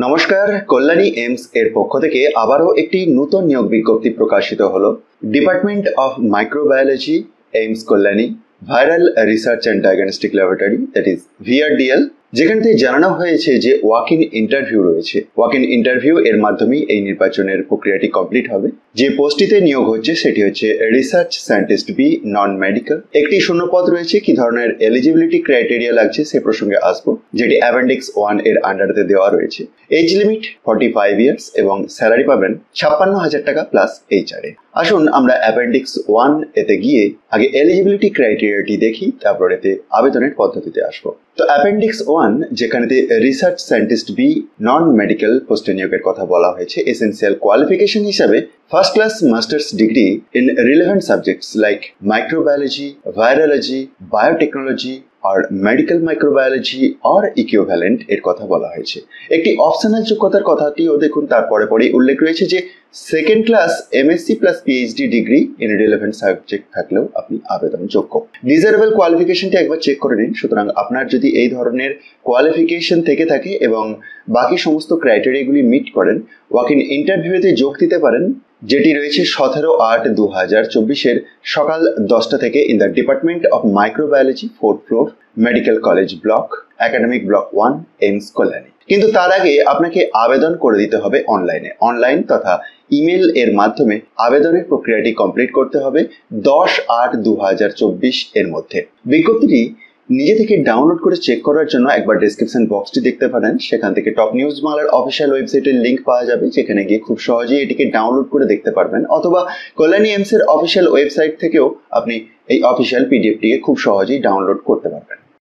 নমস্কার, কল্যাণী এইমস এর পক্ষ থেকে আবারও একটি নতুন নিয়োগ বিজ্ঞপ্তি প্রকাশিত হলো। Department of microbiology, AIIMS Kalyani, viral research and diagnostic laboratory, that is VRDL, যেখান থেকে জানানো হয়েছে যে ওয়াক ইন ইন্টারভিউ রয়েছে। ওয়াক ইন ইন্টারভিউ এর মাধ্যমেই এই নির্বাচনের প্রক্রিয়াটি কমপ্লিট হবে। যে পোস্টটিতে নিয়োগ হচ্ছে সেটি হচ্ছে research scientist B, non medical. একটি শূন্যপদ রয়েছে। কি ধরনের এলিজিবিলিটি ক্রাইটেরিয়া লাগছে সে প্রসঙ্গে আসবো, যেটি অ্যাপেন্ডিক্স 1 এর আন্ডারতে দেওয়া রয়েছে। এজ লিমিট 45 ইয়ার্স এবং স্যালারি পাবেন 56,000 টাকা প্লাস এইচআরএ। আসুন আমরা অ্যাপেন্ডিক্স 1 এতে গিয়ে আগে এলিজিবিলিটি ক্রাইটেরিয়াটি দেখি, তারপর এতে আবেদনের পদ্ধতিতে আসবো। তো অ্যাপেন্ডিক্স 1 যেখানেতে research scientist B, non medical পোস্টে নিয়োগের কথা বলা হয়েছে। এসেন্সিয়াল কোয়ালিফিকেশন হিসাবে first class masters degree in relevant subjects like microbiology, virology, biotechnology আর মেডিকেল মাইক্রোবায়োলজি আর ইকুইভ্যালেন্ট এর কথা বলা হয়েছে। একটি অপশনাল যোগ্যতার কথাটিও দেখুন, তারপরে পরেই উল্লেখ রয়েছে যে second class MSc plus PhD degree in relevant subject থাকলেও আপনি আবেদনযোগ্য। ডিজারেবল কোয়ালিফিকেশনটি একবার চেক করে নিন। সুতরাং আপনার যদি এই ধরনের কোয়ালিফিকেশন থেকে থাকে এবং বাকি সমস্ত ক্রাইটেরিয়াগুলি মিট করেন, ওয়াক ইন ইন্টারভিউতে যোগ দিতে পারেন, যেটি রয়েছে 17/8/2024 সকাল 10টা থেকে in the department of microbiology, 4th floor, medical college block, academic block 1, AIIMS Kalyani. কিন্তু তার আগে আপনাকে আবেদন করে দিতে হবে অনলাইন তথা ইমেল এর মাধ্যমে আবেদনের প্রক্রিয়াটি কমপ্লিট করতে হবে 10/8/2024 এর মধ্যে। বিজ্ঞপ্তিটি নিজে থেকে ডাউনলোড করে চেক করার জন্য একবার ডেসক্রিপশন বক্সটি দেখতে পারেন। সেখান থেকে টপ নিউজ বাংলার অফিসিয়াল ওয়েবসাইটের লিঙ্ক পাওয়া যাবে, যেখানে গিয়ে খুব সহজেই এটিকে ডাউনলোড করে দেখতে পারবেন, অথবা কল্যাণী এইমস এর অফিসিয়াল ওয়েবসাইট থেকেও আপনি এই অফিসিয়াল পিডিএফটিকে খুব সহজেই ডাউনলোড করতে পারবেন।